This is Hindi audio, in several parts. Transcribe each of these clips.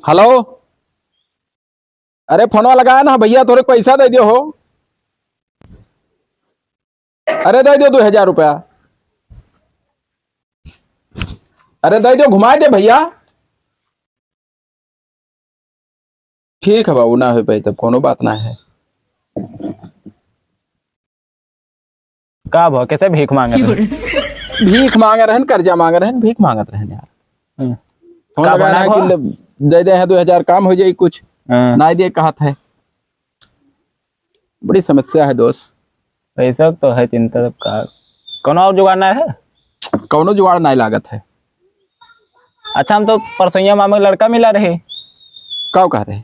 हेलो। अरे फोनवा लगाया ना भैया, थोड़े पैसा दे दियो हो। अरे दे दियो 2000 रुपया। अरे दे दियो, घुमा दे भैया। ठीक है बाबू, ना हो पाई तब कोनो बात ना है। का भाव कैसे भीख मांगे रहे? भीख मांग रहे हैं, कर्जा मांग रहे हैं, भीख मांगत रहे हैं यार। फोन का लगाना है बना कि दे दे हैं 2000, काम हो जाए कुछ। ना दिए कहा था। बड़ी समस्या है दोस्त। पैसा तो है चिंता, तब का कौन और जुगाड़ना है? कौनो जुगाड़ नहीं लागत है। अच्छा, हम तो परसोइया मामा का लड़का मिला रहे। क्या कह रहे?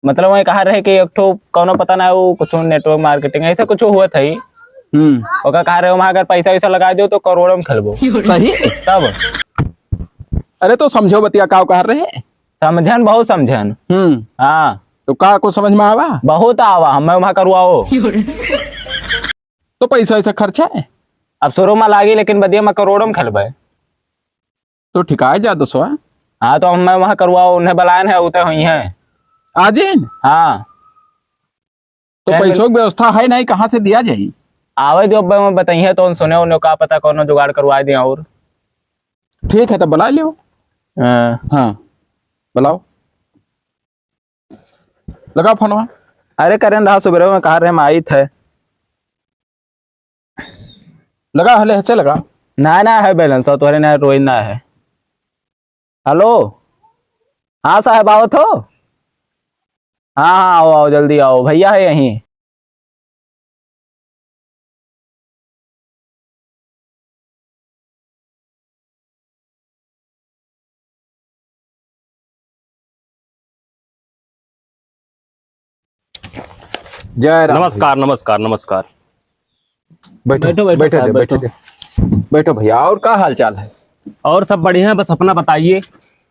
मतलब वही कहा रहे कि एक ठो कौनो पता ना वो कुछ नेटवर्क मार्केटिंग ऐसा कुछ हुआ था ही। ओका कहा रहे वहां अगर पैसा वैसा लगा दो तो करोड़ों में खेलबो। सही तब अरे तो समझो बतिया का कह रहे? समझन, बहुत समझन। हाँ तो का को समझ में आवा? बहुत आवा, हमें वहां करवाओ। तो पैसा ऐसा खर्चा है। अब शुरू में लागी लेकिन बदिया में करोड़ों में खेलबे। तो ठिकाए जा दोस्तवा। हाँ तो हमें वहां करवाओ, उन्हें बलायन है उतरे हुई है आज। हाँ तो पैसों की व्यवस्था है नहीं, कहाँ से दिया जाये? आवे जो मैं बताइए तो सुने उन्हें का पता कौन जुगाड़ करवा दिया। और ठीक है तब बुला लियो। हाँ बुलाओ, लगाओ फोनवा। अरे करें रहा सुबह में कहा रहे हम आई थे। लगा हले हसे लगा। ना ना है बैलेंस और तुम्हारे ना रोई ना है। हेलो, हाँ साहब आओ तो। हाँ हाँ आओ आओ जल्दी आओ, भैया है यहीं। जय राम। नमस्कार नमस्कार नमस्कार। बैठो बैठो, बैठो, बैठो साहब, बैठो बैठो भैया। और क्या हाल चाल है? और सब बढ़िया है, बस अपना बताइए।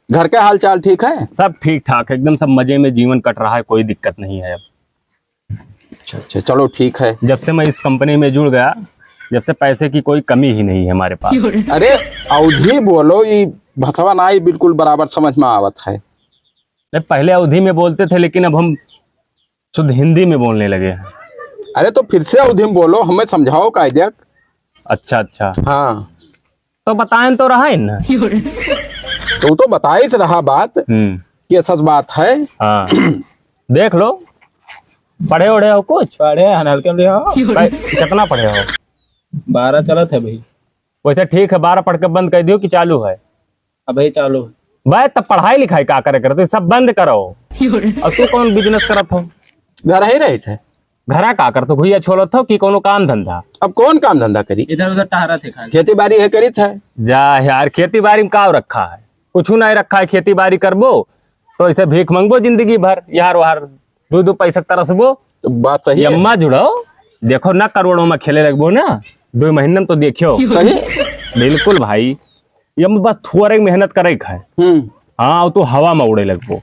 घर के हाल चाल ठीक है? सब ठीक ठाक एकदम, सब मजे में जीवन कट रहा है, कोई दिक्कत नहीं है अब। अच्छा अच्छा, चलो ठीक है। जब से मैं इस कंपनी में जुड़ गया, जब से पैसे की कोई कमी ही नहीं है हमारे पास। अरे अवधि बोलो, ये भसवा ना ही बिल्कुल बराबर समझ में आवत है। पहले अवधि में बोलते थे लेकिन अब हम शुद्ध हिंदी में बोलने लगे हैं। अरे तो फिर से अवधि में बोलो, हमें समझाओ कायदे। अच्छा अच्छा, हाँ तो बताएं तो रहा है ना। तो तो बताई से रहा बात कि सच बात है। हाँ देख लो, पढ़े ओढ़े हो कुछ? पढ़े हल्के हो। कितना पढ़े हो? 12 चलत है भाई। वैसे ठीक है, 12 पढ़ के बंद कर दियो कि चालू है? अब भाई चालू है भाई। तब पढ़ाई लिखाई क्या करे करते, सब बंद करो। और तू कौन बिजनेस करत हो? घर ही रहे थे। घरा का कर तो भैया छोड़त हो कि कोनो काम धंधा? अब कौन काम धंधा करी? इधर उधर टहरा थे खाली। खेती बाड़ी है करी था। जा यार, खेती बाड़ी में का रखा है? कुछ नहीं रखा है। खेती बाड़ी करबो तो ऐसे भीख मंगबो जिंदगी भर, यार वार दो पैसा तरसबो। तो बात सही है। अम्मा जुड़ो, देखो ना करोड़ों में खेले लगबो ना 2 महीने में, तो देखियो। सही बिल्कुल भाई, ये बस थोड़े मेहनत करे खाए। हाँ तो हवा में उड़े लगबो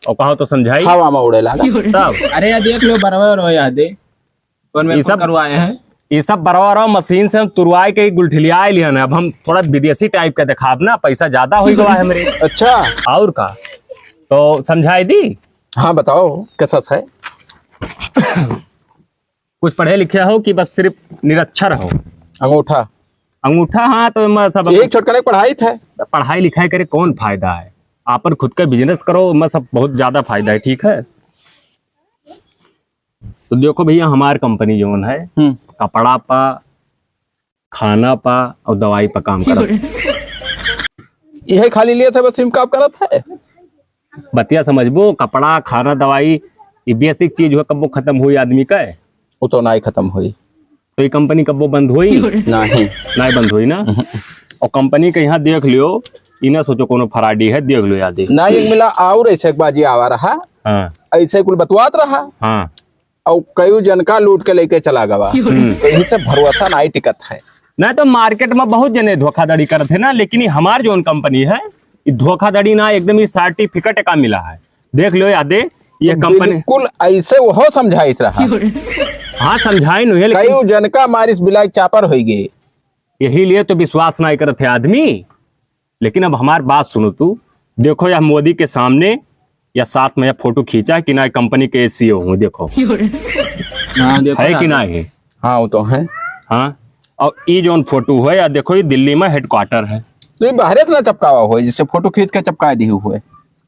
और कहो तो समझाई हवा में उड़े लगा तब। अरे यार देख लो बराबर हो याद है ये सब करवाए हैं। ये सब बराबर मशीन से हम तुरवाई के गुलठिलिया लिया ना। अब हम थोड़ा विदेशी टाइप का दिखाब ना, पैसा ज्यादा हो गया है मेरे। अच्छा और का तो समझाई दी। हाँ बताओ कैसा है? कुछ पढ़े लिखे हो कि बस सिर्फ निरक्षर हो? अंगूठा अंगूठा। हाँ तो मैं सब एक छोटकने पढ़ाई थे। पढ़ाई लिखाई करे कौन फायदा है? आपन खुद का बिजनेस करो, मैं सब बहुत ज्यादा फायदा है। ठीक है तो देखो भैया, हमारी कंपनी जो है कपड़ा पा, खाना पा और दवाई पा काम करो। यही खाली लिए थे बस, सिम काम करत है। बतिया समझबो, कपड़ा खाना दवाई ये बेसिक चीज हो, कब वो खत्म हुई आदमी का है? वो तो ना ही खत्म हुई। तो ये कंपनी कब वो बंद हुई? नहीं नहीं बंद हुई ना। और कंपनी के यहाँ देख लियो, इना सोचो कोनो फराडी है, देख लो याद ना एक मिला और ऐसे बाजी आवा रहा। हाँ ऐसे कुल बतवात रहा हाँ, और कई जनका लूट के लेके चला गवा। तो यही से भरोसा ना ही टिकत है। ना तो मार्केट में बहुत जने धोखाधड़ी करते ना, लेकिन हमार जो कंपनी है ये धोखाधड़ी ना, एकदम ये सर्टिफिकेट का मिला है। देख लो यादे, ये कंपनी बिल्कुल ऐसे वो समझाइस रहा। हाँ समझाई नहीं है, कई जनका मारिस बिलाई चापर हो गए। यही लिए तो विश्वास नहीं करते आदमी। लेकिन अब हमारी बात सुनो तू, देखो यह मोदी के सामने या साथ में यह फोटो खींचा है कि ना कंपनी के CEO हूँ, देखो हाँ देखो है ना। कि ना है। हाँ वो तो है। हाँ, और ये जो फोटो है या देखो ये दिल्ली में हेडक्वार्टर है। तो ये बाहर से ना चिपकावा हुआ है, जिससे फोटो खींच के चिपका दी हुए।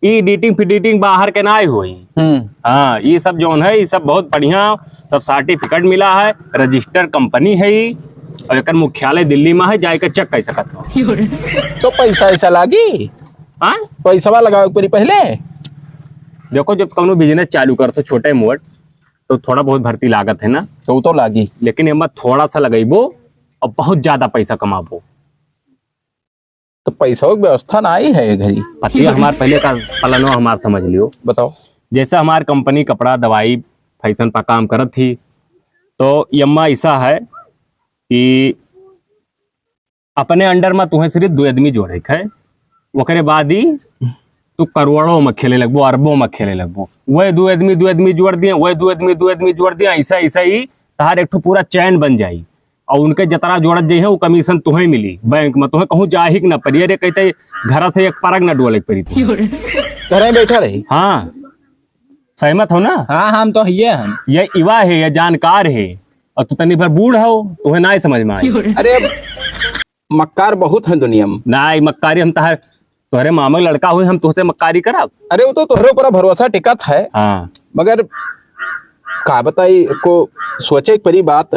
ये एडिटिंग फिडिटिंग बाहर के ना आई हुई। हाँ, ये सब जो है ये सब बहुत बढ़िया, सब सर्टिफिकेट मिला है, रजिस्टर कंपनी है ये, और एक मुख्यालय दिल्ली में है, जाके चेक कर सकत हो। तो पैसा ऐसा लागी, हाँ, पैसा लगाओ पड़ी पहले। देखो जब कौनो बिजनेस चालू करते छोटे मोट तो थोड़ा बहुत भर्ती लागत है ना, तो वो तो लागी, लेकिन एमा थोड़ा सा लगेबो और बहुत ज्यादा पैसा कमाबो। तो पैसा की व्यवस्था ना आई है ये घड़ी। पति हमारे पहले का पलनो हमार समझ लियो। बताओ। जैसे हमारी कंपनी कपड़ा दवाई फैशन पर काम करत थी, तो यम्मा ऐसा है कि अपने अंडर में तुम्हें सिर्फ 2 आदमी जोड़े है, ओकरे बाद ही तू करोड़ों में खेले लगबो, अरबों में खेले लगबो। वही 2 आदमी जोड़ दिए, वही 2 आदमी जोड़ दिया, ऐसा ऐसा ही तहार एक ठो पूरा चैन बन जाई। और उनके जतरा जोड़त जाइए वो कमीशन तुम्हें मिली बैंक में, तुम्हें कहूँ जा ही न पड़ी। अरे कहते घर से एक परग न डोले पड़ी थी, घर में बैठा रही। हाँ, सहमत हो ना। हाँ हम तो ये हम ये युवा है, ये जानकार है, और तू तनी भर बूढ़ हो, तुम्हें ना समझ में आई। अरे मक्कार बहुत है दुनिया में। ना मक्कारी हम तुम्हारे मामा का लड़का हुए, हम तुझसे मक्कारी करब। अरे वो तो तोहरे ऊपर भरोसा टिकत है, हाँ, मगर का बताई को सोचे एक परी बात।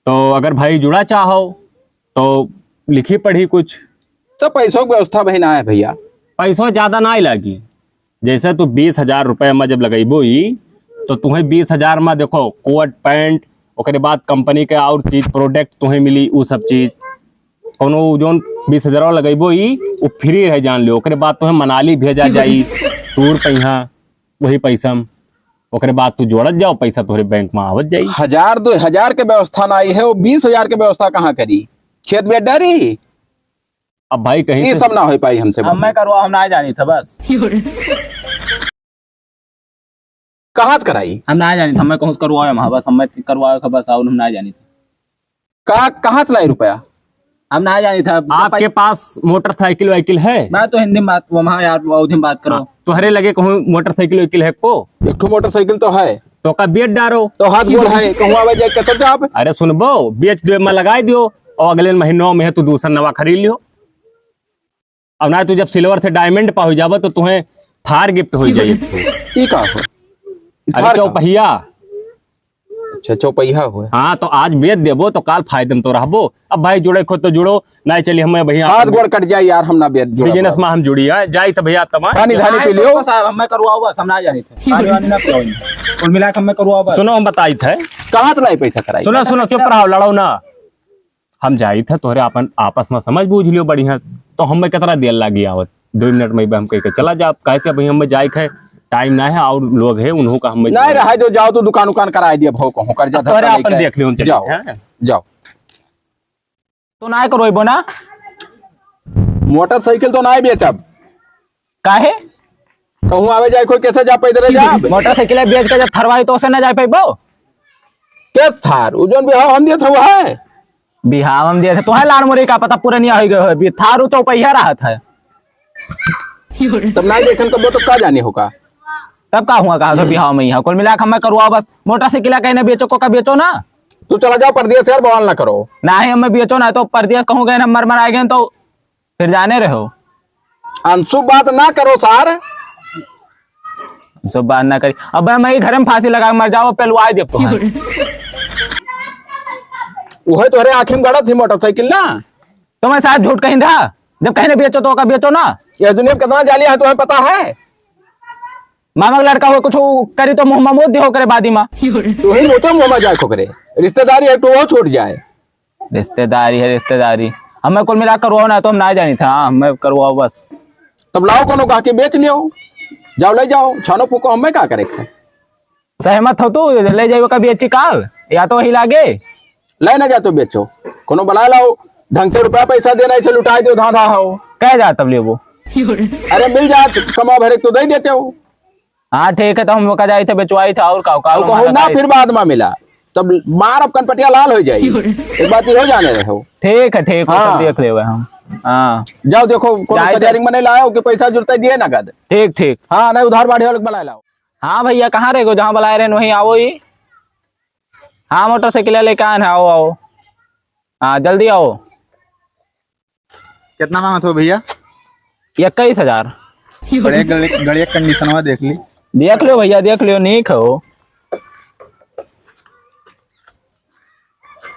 तो अगर भाई जुड़ा चाहो तो लिखी पढ़ी कुछ। तो पैसों की व्यवस्था भाई ना है भैया। पैसों ज्यादा ना ही लगी। जैसे तू 20,000 रुपये में जब लगेबो ही, तो तुम्हें 20,000 में देखो कोट पैंट, ओकरे बाद कंपनी के और चीज प्रोडक्ट तुम्हें मिली, वो सब चीज कोनो जो 20,000 लगेबो ही वो फ्री रह जान लो। ओकरे बाद तुम्हें मनाली भेजा जाई टूर पैसा, वही पैसा में ओकरे बाद तू जोड़त जाओ, पैसा तुम्हारे बैंक में आवत जाई। 1,000-2,000 के व्यवस्था ना आई है, वो 20,000 के व्यवस्था कहाँ करी? खेत में डरी। अब भाई कहीं ये से सब ना हो पाई हमसे। अब मैं करवा, हम ना जानी था बस। कहाँ से कराई? हम ना जानी था, मैं कहूँ करवाए वहाँ बस, हम करवाए बस, और हम ना जानी था। कहाँ से लाई रुपया? हम ना जानी था। आपके पास मोटरसाइकिल वाइकिल है? मैं तो हिंदी में बात, वहाँ यार उधर में बात करो। तुम्हारे लगे कहूँ मोटरसाइकिल वाइकिल है को? एक ठो मोटरसाइकिल तो है, तो का बेच डारो, तो हाथ गोड़ है, कहूँ आवे जाए कैसे जाओ? अरे सुनबो, बेच दो में लगाई दियो, और अगले महीनों में तू दूसरा नवा खरीद लियो। अब ना तू जब सिल्वर से डायमंड पा हो जाबो तो तुम्हें थार गिफ्ट हो जाए। ई का हो? अरे चौपहिया। अच्छा चौपहिया हुआ। हाँ, तो आज बेच देबो तो काल फायदे में तो रहबो। अब भाई जुड़े खुद तो जुड़ो, नहीं चलिए हमें भैया हाथ गोड़ कट जाए यार, हम ना बेच बिजनेस में हम जुड़ी है जाई तो भैया तमाम पानी धानी पी लियो। साहब मैं करवाओ बस, हम ना जानी थे। पानी वानी ना पियो, कुल मिला के मैं करवाओ बस। सुनो हम बताई थे। कहाँ से लाई पैसा कराई? सुनो चुप रहो, लड़ो ना। हम जाई थे तोहरे अपन आपस में समझ बूझ लियो बढ़िया से, तो हमें कितना देर लगी आवत 2 मिनट में हम कह के चला जा। कैसे भाई हमें जाए है, टाइम ना है, और लोग है उन्हों का हम नहीं रहा जो जाओ तो दुकान कराए दिया भाव कहूँ कर जा। तोहरे अपन देख लियो, जाओ जाओ। तो ना करवाइबो ना? मोटरसाइकिल तो ना बेचब। काहे? कहूँ आवे जाए कोई कैसे जा पैदल जा? मोटरसाइकिल बेच के जब थरवाई तो उसे ना जा पाइबो। के थार उजन बिहाव हम दिए हुआ है, बिहाव हम दिए थे तो है लाल मुरी का पता पूरा नहीं हो गए हो। थारू तो पहिया रहा था, तब नहीं देखन कब तो का जाने होगा। तब का हुआ कहा तो बिहाव में ही कुल मिला के मैं करवाओ बस। मोटरसाइकिल कहने बेचो को का बेचो ना, तू चला जाओ परदेश यार, बवाल ना करो। ना ही हमें बेचो ना, तो परदेश कहूँ गए ना मर आए गए तो फिर जाने रहो। अनसुब बात ना करो सार, सब बात ना करी। अब मैं घर में फांसी लगा मर जाओ, पेलवाई दे वही तोहरे आँखी में गड़ा थी मोटरसाइकिल ना। तो मैं शायद झूठ कहीं रहा, जब कहने बेचो तो का बेचो ना। यह दुनिया में कितना जालिया है तुम्हें पता है? मामा का लड़का हो कुछ करी तो मुंह मोद हो करे बादी माँ। तू ही मोटे मुंह में जाए खोकरे, रिश्तेदारी है तो वो छूट जाए। रिश्तेदारी है रिश्तेदारी, हमें कुल मिला करवाओ ना, तो हम ना जानी था। हाँ मैं करवाओ बस। तब लाओ कोनो कहा के बेच लियो, जाओ ले जाओ, छानो फूको हमें क्या करे। सहमत हो तू ले जाइए का बेची काल, या तो वही लागे ले ना जा तो बेचो, कोनो बना लाओ, ढंग से रुपया पैसा देना इसे लुटाए दो धाधा हो। कह जा तब ले वो। अरे मिल जात कमा भरे तो दे देते हो। हाँ ठीक है, तो हम लोग जाए थे बेचवाई था और कहूँ ना फिर बाद में मिला तब मार अब कनपटिया लाल हो जाएगी। एक बात हो जाने रहे हो। ठीक है ठीक है, हाँ। देख ले हम। हाँ जाओ देखो कोनो जाए तो- कचहरी में नहीं लाओ कि पैसा जुड़ता दिए नगद। ठीक ठीक। हाँ नहीं उधार बाढ़ी वाले बुला लाओ। हाँ भैया कहाँ रहे जहाँ बुलाए रहे वहीं आओ ही। हाँ मोटरसाइकिल लेके आए हैं, आओ आओ। हाँ जल्दी आओ। कितना मांगा था भैया? 21,000। बढ़िया गड़िया कंडीशन में देख ली। देख लो भैया देख लो, नीक हो।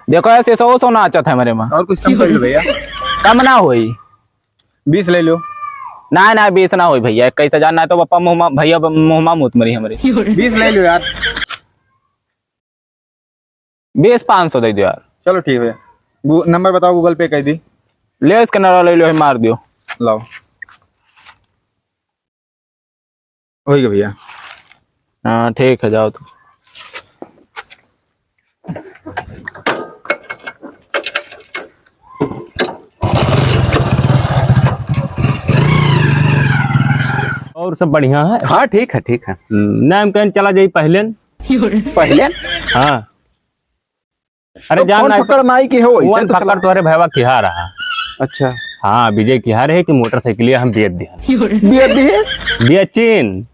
देखो ऐसे 100 नाचत है मेरे में। और कुछ कम कर लो भैया। कम ना होई। 20 ले लो। ना ना 20 ना होई भैया, 21,000 ना तो पप्पा मुँह भैया मुँह मुत मरी हमारी। 20 ले लो यार। 20 500 दे दो यार। चलो ठीक है, नंबर बताओ, गूगल पे कर दी। ले स्कैनर ले लो, मार दियो। लाओ हो गया भैया। हाँ ठीक है जाओ तो। और सब बढ़िया है। हाँ ठीक है ठीक है। नाम कहीं चला जाई पहले न? पहले हाँ अरे तो जान कौन पकड़ नाई की हो वन पकड़ तुम्हारे भैया किहा रहा। अच्छा हाँ विजय किहा रहे कि मोटरसाइकिल हम बेच दिया। बियर दी है बेचिन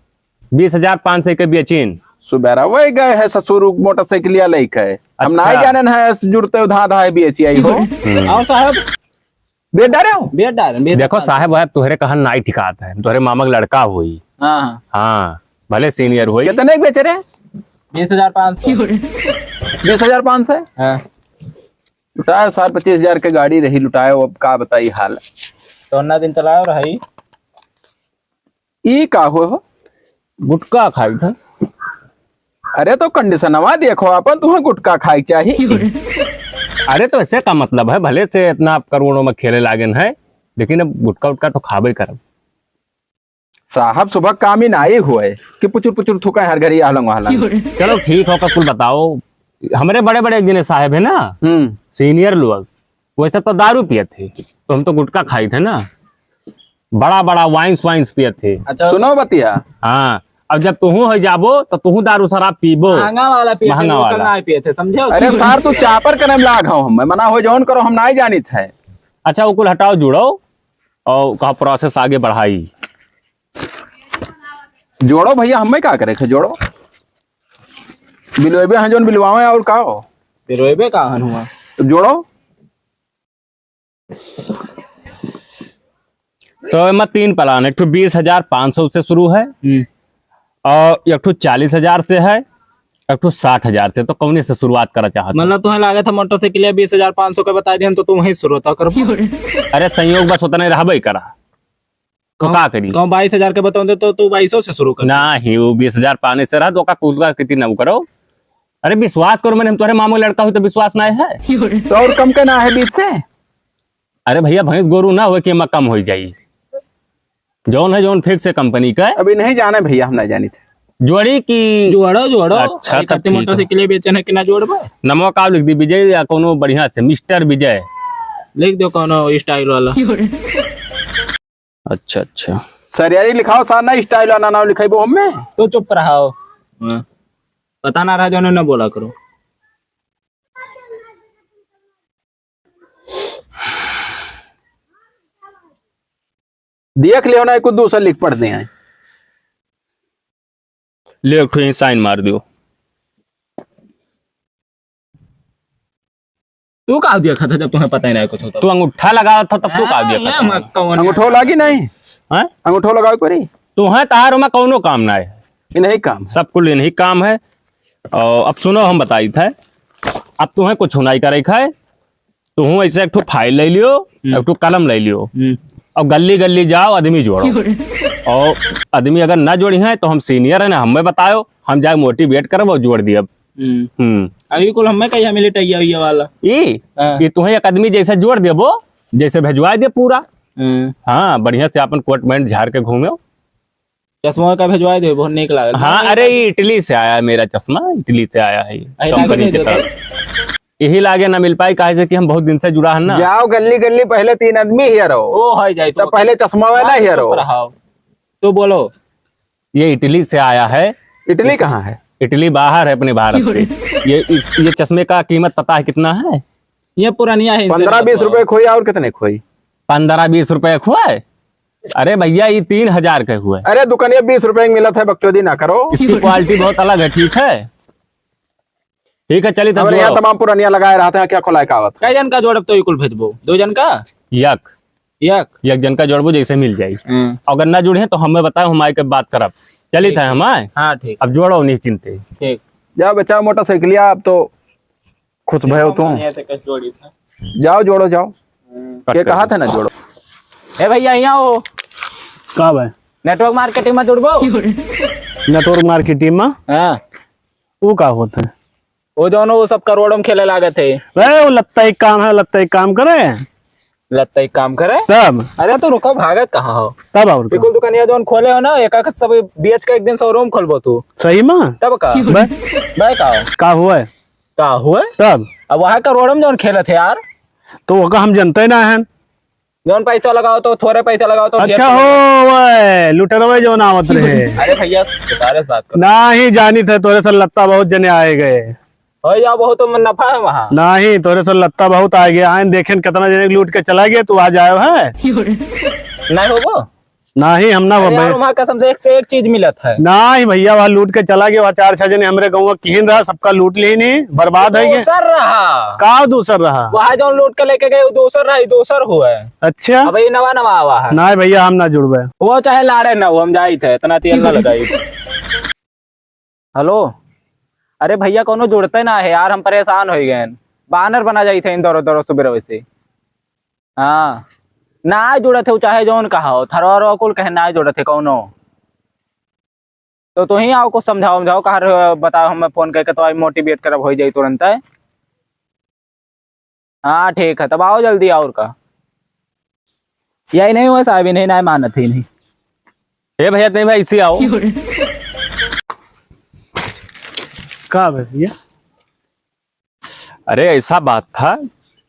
20,500 के बेचिन। सुबेरा वही गए है ससुर मोटरसाइकिल लेके। हम ना अच्छा। जाने है जुड़ते उधा धा बेची आई हो। आओ साहब बेट डरे हो। बेट डाल देखो साहब वह तुहरे कहा नाई ठिकात है, तुहरे मामा का लड़का हुई। हाँ हाँ हाँ भले सीनियर हुई। कितने के बेच रहे? 20,500। 20,500। हाँ लुटाए 25,000 की गाड़ी रही लुटाए। अब का बताई हाल। तो ना दिन चलाओ रही। ई का हो? गुटका खाई था। अरे तो कंडीशनवा देखो अपन, तुम्हें गुटखा खाई चाहिए। अरे तो ऐसे का मतलब है, भले से इतना आप करोड़ों में खेले लागन है, लेकिन अब गुटका उटका तो खाबे करब। साहब सुबह काम ही नाई हुए कि पुचुर पुचुर थूका हर घड़ी आहलंग आहलंग। चलो ठीक होगा, कुल बताओ। हमारे बड़े बड़े जिन्हें साहब है ना, सीनियर लोग, वैसे तो दारू पिए थे, तो हम तो गुटखा खाई थे ना। बड़ा बड़ा वाइन्स पिए थे। अच्छा सुनो बतिया। हाँ अब जब तुहू हो जाबो तो तुहू दारू शराब पीबो। महंगा वाला पिए थे, महंगा लोकल वाला। ना पिए थे, समझे? अरे सार तू चापर करे में लाग हम मना हो जौन करो हम नाई जानी थे। अच्छा वो कुल हटाओ जुड़ो और कहा प्रोसेस आगे बढ़ाई। जोड़ो भैया, हमें क्या करे थे जोड़ो। बिलवेबे हैं जोन बिलवावे और का हो। रोएबे कहां हुआ? तो जोड़ो। तो एमा 3 प्लान है। एक 20,500 से शुरू है और एक 40,000 से है, एक 60,000 से। तो कौन से शुरुआत करा चाहत? मतलब तुम्हें लागे था मोटरसाइकिल 20,500 के बता दिए तो तुम वहीं शुरू होता कर। अरे संयोग बस उतना ही रहबे करा तो का करी। तो 22,000 के बताओ तो तू 2200 से शुरू कर। ना ही वो 20,000 पाने से रहा तो का कुल का कितनी ना करो। अरे विश्वास करो, मैंने हम तुम्हारे मामू लड़का हुई तो विश्वास ना है। तो और कम के ना है 20 से। अरे भैया भैंस गोरू ना हो कि एमा कम हो जाई। जौन है जौन फिक्स है कंपनी का। अभी नहीं जाने भैया, हम नहीं जानी थे। जोड़ी की जोड़ो जोड़ो। अच्छा, अरे तब करते ठीक है। मोटरसाइकिल बेचन है कि ना जोड़बे? नमो का लिख दी विजय या कोनो बढ़िया से मिस्टर विजय। लिख दो कोनो स्टाइल वाला। अच्छा अच्छा सरियारी लिखाओ सार ना स्टाइल वाला नाम लिखाइबो हमें। तो चुप रहो। पता ना रहा जो उन्होंने बोला करो। देख लियो ना कुछ दूसरा लिख पढ़ते हैं। ले एक ठो साइन मार दियो। तू कहा दिया था जब तुम्हें पता ही नहीं कुछ होता? तू अंगूठा लगा था तब तू का दिया था? अंगूठो लागी नहीं। हैं? अंगूठो लगाओ करी। तू है तार में कौनो काम ना है, नहीं काम। सब कुल नहीं काम है। और अब सुनो हम बताई था, अब तुम्हें कुछ हुनाई करे है। तू ऐसे एक ठो फाइल ले लियो, एक ठो कलम ले लियो और गली गली जाओ आदमी जोड़ो। और आदमी अगर ना जोड़ी है तो हम सीनियर है ना, हमें बताओ, हम जाए मोटिवेट करब और जोड़ दिए। अभी कुल हमें कहीं मिले टैया वाला ये तुम्हें एक आदमी जैसे जोड़ देबो, जैसे भेजवा दे पूरा। हाँ बढ़िया से अपन कोट पैंट झाड़ के घूमे। चश्मा का भेजवा दे, बहुत निक लागल। हाँ अरे ये इटली से आया है, मेरा चश्मा इटली से आया है ये कंपनी की तरफ। यही लागे ना मिल पाई काहे से कि हम बहुत दिन से जुड़ा है ना। जाओ गली गली पहले 3 आदमी ही रहो। ओ है जाए तो पहले चश्मा वाला ही रहो। तो बोलो ये इटली से आया है। इटली कहाँ है? इटली बाहर है अपने भारत से। ये चश्मे का कीमत पता है कितना है? ये पुरानिया है। 15-20 रुपए खोई और कितने खोई? 15-20 रुपए हुआ है। अरे भैया ये 3000 के हुए। अरे दुकानिया 20 रुपए की मिलत है, बकचोदी ना करो। इसकी क्वालिटी बहुत अलग है। ठीक है ठीक है, चलिए हमारे यहाँ तब तमाम पुरानिया लगाए रहते हैं, क्या खोलाए कहावत। कई जन का जोड़ब तो कुल भेजबो? 2 जन का? यक एक जन का जोड़बो जैसे मिल जाये। अगर ना जुड़े तो हमें बताओ, हम आए के बात करब। चलिए था हम आए। हाँ ठीक अब जोड़ो निश्चिंत। ठीक। जाओ बच्चा मोटरसाइकिलिया, अब तो खुश भयो तुम। जाओ जोड़ो जाओ, ये कहा था ना जोड़ो। ए भैया यहाँ हो, का भाई नेटवर्क मार्केटिंग में जुड़बो? नेटवर्क मार्केटिंग में हाँ वो का होता है? वो दोनों वो सब करोड़ों में खेले लागे थे। वे वो लगता एक काम है, लगता एक काम करे लगता एक काम करे तब अरे तो रुको, भागत कहाँ हो? तब और का? बिल्कुल दुकानिया जोन खोले हो ना, एक सब बीच का एक दिन शोरूम खोलबो तू, सही में तब का बे, भाई का हुआ है का हुआ? तब अब वहाँ करोड़ों में जोन खेले थे यार, तो वो का हम जानते ना है। जोन पैसा लगाओ तो थोड़े पैसा लगाओ तो अच्छा हो वे लुटेरवे जो नावत रहे। अरे भैया तारे से बात करो ना ही जानी थे तोरे से लत्ता बहुत जने आए गए। हो या बहुत नफा है वहाँ। ना ही तोरे से लत्ता बहुत आए गए। आए देखे कितना जने लूट के चला गया, तू आज आयो है नहीं हो वो? ना ही हम ना अरे यार वो वहाँ कसम से एक चीज मिलत है। ना ही भैया वहाँ लूट के चला गया। वहाँ 4-6 जने हमरे गाँव किन रहा, सबका लूट ली नहीं, बर्बाद है ये। दूसर रहा का दूसर रहा? वहाँ जो लूट के लेके गए वो दूसर रहा, दूसर हुआ है। अच्छा अब ये नवा नवा आवा है। ना भैया हम ना जुड़बे। वो चाहे लाड़े ना हो, हम जाई थे इतना तेल ना लगाई। हेलो अरे भैया कोनो जुड़ते ना है यार, हम परेशान हो गए। बानर बना जाई थे इन दौरों दौरों सुबह वैसे। हाँ ना जुड़े थे, चाहे जोन कहा हो, थरवा कुल कहे ना जुड़े थे कौनो। तो ही आओ कुछ समझाओ कहा बताओ, हमें फोन करके तो मोटिवेट करब हो जाए तुरंत है। हाँ ठीक है तब आओ जल्दी आओ। का यही नहीं हुआ साहब, नहीं ना मानत ही नहीं। ए भैया नहीं भाई इसी आओ। का भैया? अरे ऐसा बात था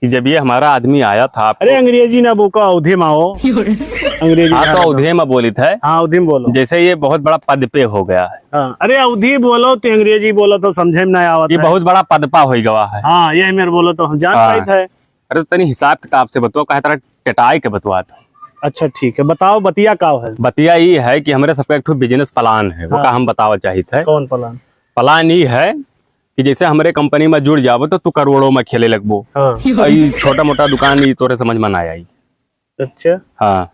कि जब ये हमारा आदमी आया था अरे अंग्रेजी ना बोका, अवधि में आओ। अंग्रेजी हाँ तो अवधि में बोली थे। हाँ अवधि में बोलो। जैसे ये बहुत बड़ा पद पे हो गया है। हाँ अरे अवधि बोलो तो अंग्रेजी बोलो तो समझे में ना आवत ये है। बहुत बड़ा पदपा हो गया है। हाँ यही मेरे बोलो तो हम जान हाँ। पाए थे। अरे तनी हिसाब किताब से बताओ, कहे तरह टेटाई के बतवा था। अच्छा ठीक है बताओ, बतिया का है? बतिया ये है कि हमारे सबका एक ठो बिजनेस प्लान है, वो हाँ। का हम बतावा चाहिए थे। कौन प्लान? प्लान ये है कि जैसे हमारे कंपनी में जुड़ जाबो तो तू करोड़ों में खेले लगबो। हाँ छोटा मोटा दुकान ये तोरे समझ में ना आई। अच्छा हाँ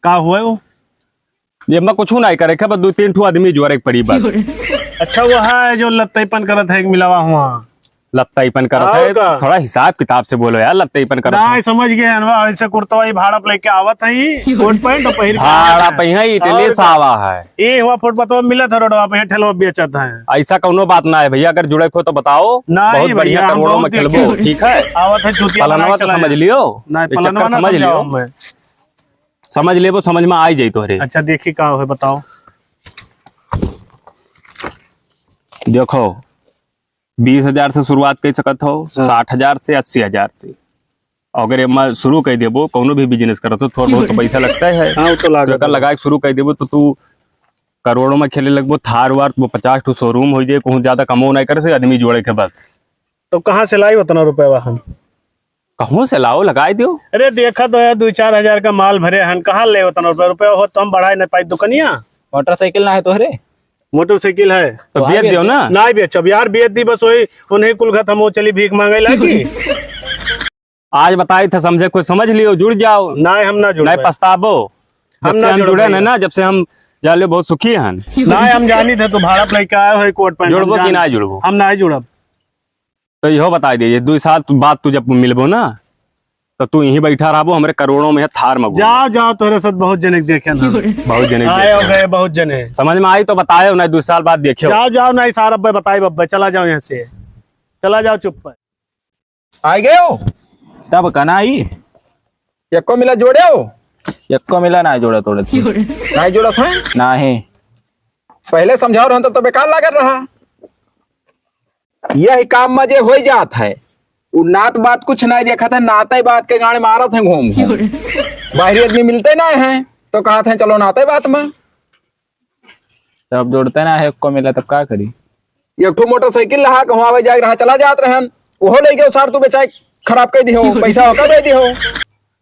का हुआ वो? ये मैं कुछ नहीं करे, बस 2-3 ठो आदमी जोड़े पड़ी बस। अच्छा वो है जो लत्तेपन करत है, एक मिलावा हुआ लत्ताईपन करत और है। का? थोड़ा हिसाब किताब से बोलो यार, लत्ताईपन करत ना है। समझ गए अनवा, ऐसे कुर्ता भाड़ा पे लेके आवत है, कोट पैंट और पहिर के भाड़ा आवत है। पहिया इटली और से आवा है। ये हुआ फुटपाथ मिला था रोडवा पे, ठेलवा बेचत है। ऐसा कोनो बात ना है भैया, अगर जुड़े हो तो बताओ। नहीं बहुत बढ़िया भैया, हम करोड़ों में बहुत खेलबो। देखे। ठीक है आवत है चुतिया पलानवा बनाए तो चला समझ है। लियो। नहीं ये पलानवा चक्कर ना समझ लियो, समझाओ मैं। समझ ले वो समझ में आ ही जाई तोरे। अच्छा देखी का है बताओ। देखो 20,000 से शुरुआत कर सकत हो, 60,000 से 80,000 से। अगर मैं शुरू कर देबो कोनो भी बिजनेस करत हो, थोड़ा बहुत तो पैसा लगता है। हाँ वो तो लागत तो लगा के शुरू कर देबो तो तू करोड़ों में खेले लगबो। थार वार वो 50 ठो शोरूम हो जाए, कहूँ ज्यादा कमो नहीं करे से आदमी जोड़े के बस। तो कहाँ से लाई उतना रुपए वाहन? कहूँ से लाओ लगाए दियो। अरे देखा तो है 2-4 हजार का माल भरे हन, कहाँ ले उतना रुपए हो तो हम बढ़ाए नहीं पाई दुकनिया। मोटरसाइकिल ना है तोहरे? मोटरसाइकिल है तो बेच दियो ना। ना बेच, अब यार बेच दी बस वही उन्हें कुल खत्म हो, चली भीख मांगे लगी। आज बताए थे समझे, कोई समझ लियो, जुड़ जाओ। ना हम ना जुड़े, नहीं पछताबो। हम जब से ना हम जुड़ब जुड़े भैया। ना, जब से हम जाले बहुत सुखी हैं। ना हम जानी थे, तो भाड़ा पे लेके आए हो कोट पैंट। जुड़बो कि ना जुड़बो? हम ना जुड़ब। तो इहो बता दीजिए 2 साल बाद तू जब मिलबो ना तो तू यहीं बैठा रहबो, हमरे करोड़ों में थार में घूमो। जाओ जाओ तोरे साथ बहुत जने देखे ना, बहुत जने आए हो देखे। गए बहुत जने। समझ में आई तो बताए ना, 2 साल बाद देखियो। जाओ जाओ नहीं सारा बताई बब्बा, चला जाओ यहाँ से, चला जाओ चुप पर। आ गए हो? तब कना आई एक को मिला जोड़े हो? एक को मिला ना जोड़ा तोड़े नहीं जोड़ा था? ना है। पहले समझाओ रहा तो बेकार लागत रहा। यही काम मजे हो जात है। उ नात बात कुछ नहीं देखा था, नाते बात के गाने मारत है घूम घूम। बाहरी आदमी मिलते नहीं है तो कहा थे चलो नाते बात में। तब जोड़ते ना है, एक को मिला तब क्या करी? एक ठो मोटरसाइकिल रहा, कहूँ आवे जाए रहा, चला जात रहन, ओहो ले गए सार तू बेचाए खराब कर दियो, पैसा होकर दे दियो।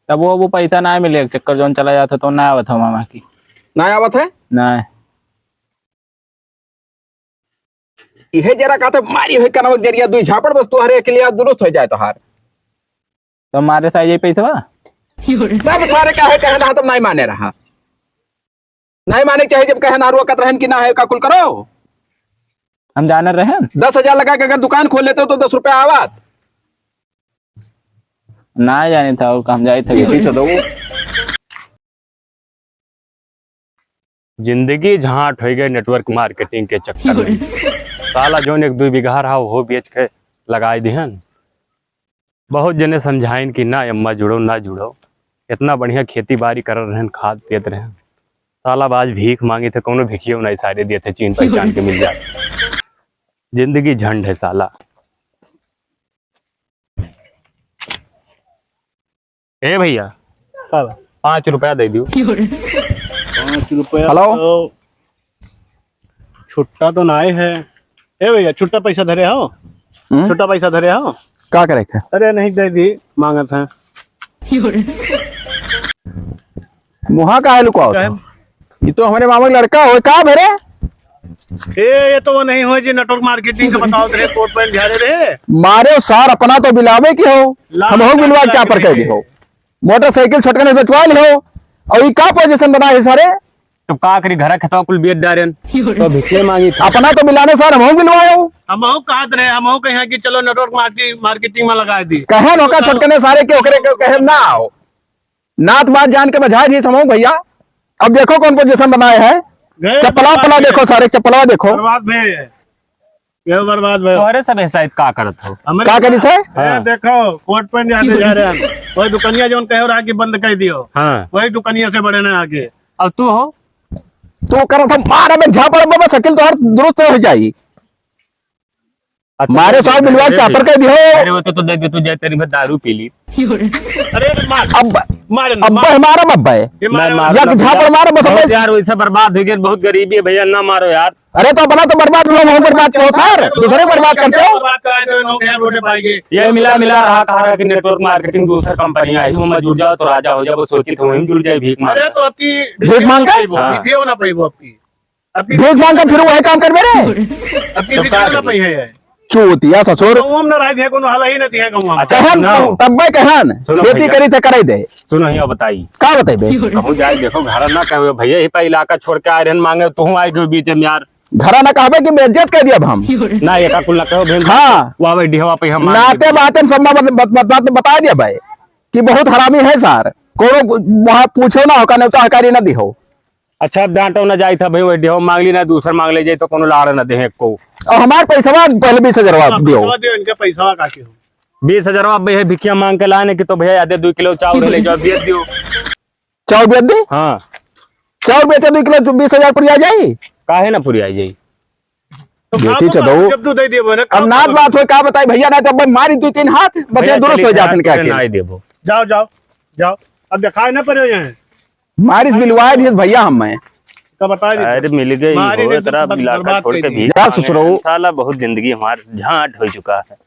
तब वो पैसा ना मिले चक्कर जोन चला जाता तो ना आवत हो मामा की ना आवत है ना इहे जरा का तो मारी हुई कनव जरिया दुई झापड़ बस तुहरे के लिए दुरुस्त हो जाए तो हार तो हमारे साइज ये पैसा बा सब सारे का है कहना तुम नहीं माने रहा नहीं माने चाहिए जब कहना रोकत रहन कि ना है का कुल करो हम जाने रहे 10,000 लगा के अगर दुकान खोल लेते हो तो 10 रुपया आवत ना जाने था और हम जाए थे जिंदगी झांट हो गई नेटवर्क मार्केटिंग के चक्कर में। साला जोन 1-2 बीघा रहा हो बेच के लगाए दिहन। बहुत जने समझाइन कि ना अम्मा जुड़ो ना जुड़ो, इतना बढ़िया खेती बाड़ी कर रहे खाद पियत रहे। साला आज भीख मांगे थे कोनो भिखियो नहीं सारे दिए थे चीन पहचान के मिल जाए। जिंदगी झंड है साला। ए भैया 5 रुपया दे दियो। 5 रुपया हेलो? तो छुट्टा तो ना है। ए भैया छुट्टा पैसा धरे हो? छुट्टा पैसा धरे हो? क्या करे थे अरे नहीं दे दी मांगत है। मुहा का है लुकाओ ये तो हमारे मामा का लड़का हो का भरे ये तो वो नहीं हो जी नेटवर्क मार्केटिंग का बताओ रहे कोट पैंट झाड़े रहे मारे सार अपना तो बिलावे की हो हम हो बिलवा क्या पर कह दी हो मोटरसाइकिल छटकने बेचवा ली हो और ये का पोजीशन बना है सारे तो का करी घर खतवा कुल बेच डारेन तो भिखे मांगी था। अपना तो बिलाने सार हम हो बिलवाए हो हम कहा रहे हम कहे कि चलो नेटवर्क मार्केटिंग में लगा दी कहे नौका छटकने सारे के ओकरे के कहे ना आओ नात बात जान के बजाय दी समूह भैया। अब देखो कौन पोजीशन बनाए है चपला पला देखो सारे चपला देखो बर्बाद भे ये बर्बाद भे तोहरे सब ऐसा का करत हो का करी थे देखो कोट पैंट झाड़े जा रहे हैं वही दुकानिया जो कहे रहा कि बंद कर दियो हाँ वही दुकानिया से बड़े ना आगे। अब तू हो तो करो था मारा में झापड़ बाबा शकील तो हर दुरुस्त हो जाई मारे साथ बिलवा चापर कह दियो अरे वो तो देख तू जाए तेरी में दारू पी ली। अरे मार अब मार अब्बा हमारा बब्बा है या झापड़ मारो बस बहुत यार वैसे बर्बाद हो गए बहुत गरीबी है भैया ना मारो यार। अरे तो अपना तो बर्बाद हुआ हम बर्बाद करो सर दूसरे बर्बाद करते हो बात कराए ये मिला रहा कहा रहा कि नेटवर्क मार्केटिंग दूसरा कंपनी है इसमें जुड़ जाओ तो राजा हो जाओ वो सोची तो वहीं जुड़ जाए भीख मार। अरे तो आपकी भीख मांग कर? वीडियो ना पाई वो आपकी भीख मांग कर फिर वही काम कर मेरे आपकी वीडियो ना पाई है चूतिया ससुर गाँव में रह दिया कोनो हाल ही नहीं है गाँव में। कहन तब भाई कहन सुनो खेती भैया। करी थे करे दे सुनो यहाँ बताई का बतेबे कहूँ जाए देखो घर ना कहे भैया ही पे इलाका छोड़ के आए रहन मांगे तू आए के बीच में यार घरा ना कहबे कि बेइज्जत कर दिया अब हम ना एक कुल ना कहो भेल हाँ। वो आवे ढेवा पे हम नाते बाते सब बता दिया भाई कि बहुत हरामी है सर कोनो वहां पूछो ना होका नहीं सहकारी ना दिहो अच्छा डांटो ना जाई था भाई वो ढेवा मांग ली ना दूसरा मांग ले जाए तो कोनो लाड़ ना दे को और हमारे पैसा पहले 20,000 दियो इनका पैसा काटे हो 20,000 भैया भिखिया मांग के लाने की तो भैया आधे 2 किलो चावल ले जाओ बेच दियो। चाउर बेच दे हाँ चाउर बेचे 2 किलो 20,000 पर आ जाई काहे ना पूरी आई जाई बेटी चलो जब तू दे दिए ना अब नाथ बात हो का बताई भैया ना जब मारी 2-3 हाथ बचे दुरुस्त हो जाते क्या ना देबो जाओ जाओ जाओ अब दिखाए ना पड़े यहाँ मारिस बिलवाए दिए भैया हम मैं तो बता अरे मिल गई मारी हो ने तो तेरा बर्बाद इलाका छोड़ कर के दी। भी क्या ससुरो? साला बहुत जिंदगी हमार झांट हो चुका है।